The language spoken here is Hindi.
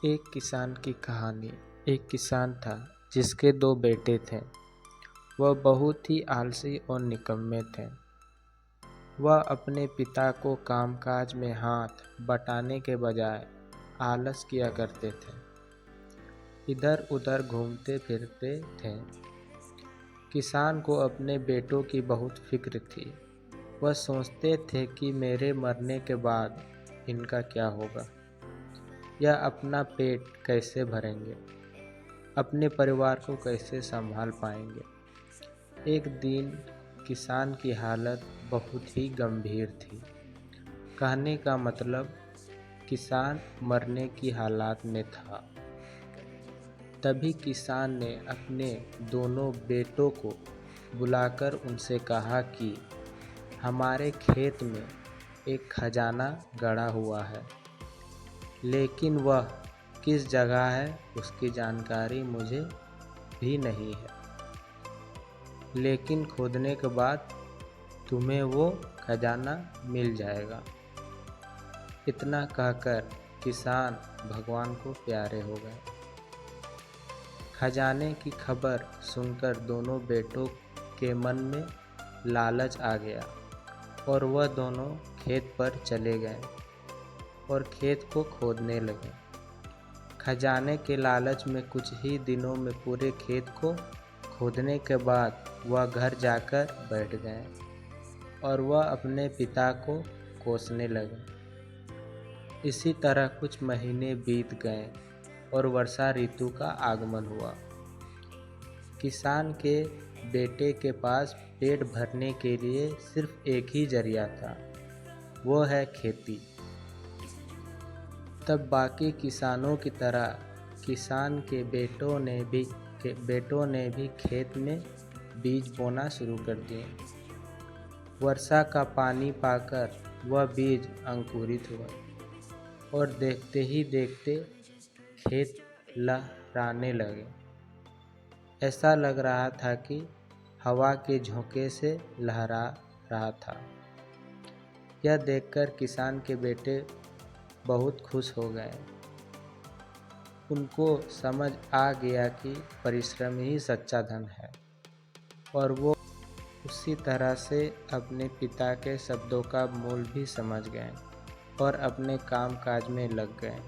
एक किसान की कहानी। एक किसान था जिसके दो बेटे थे। वह बहुत ही आलसी और निकम्मे थे। वह अपने पिता को कामकाज में हाथ बटाने के बजाय आलस किया करते थे, इधर उधर घूमते फिरते थे। किसान को अपने बेटों की बहुत फिक्र थी। वह सोचते थे कि मेरे मरने के बाद इनका क्या होगा, यह अपना पेट कैसे भरेंगे, अपने परिवार को कैसे संभाल पाएंगे। एक दिन किसान की हालत बहुत ही गंभीर थी। कहने का मतलब किसान मरने की हालत में था। तभी किसान ने अपने दोनों बेटों को बुलाकर उनसे कहा कि हमारे खेत में एक खजाना गड़ा हुआ है, लेकिन वह किस जगह है उसकी जानकारी मुझे भी नहीं है, लेकिन खोदने के बाद तुम्हें वो खजाना मिल जाएगा। इतना कहकर किसान भगवान को प्यारे हो गए। खजाने की खबर सुनकर दोनों बेटों के मन में लालच आ गया और वह दोनों खेत पर चले गए और खेत को खोदने लगे। खजाने के लालच में कुछ ही दिनों में पूरे खेत को खोदने के बाद वह घर जाकर बैठ गए और वह अपने पिता को कोसने लगे। इसी तरह कुछ महीने बीत गए और वर्षा ऋतु का आगमन हुआ। किसान के बेटे के पास पेट भरने के लिए सिर्फ एक ही जरिया था, वो है खेती। तब बाकी किसानों की तरह किसान के बेटों ने भी खेत में बीज बोना शुरू कर दिए। वर्षा का पानी पाकर वह बीज अंकुरित हुए और देखते ही देखते खेत लहराने लगे। ऐसा लग रहा था कि हवा के झोंके से लहरा रहा था। यह देखकर किसान के बेटे बहुत खुश हो गए। उनको समझ आ गया कि परिश्रम ही सच्चा धन है और वो उसी तरह से अपने पिता के शब्दों का मूल भी समझ गए और अपने काम काज में लग गए।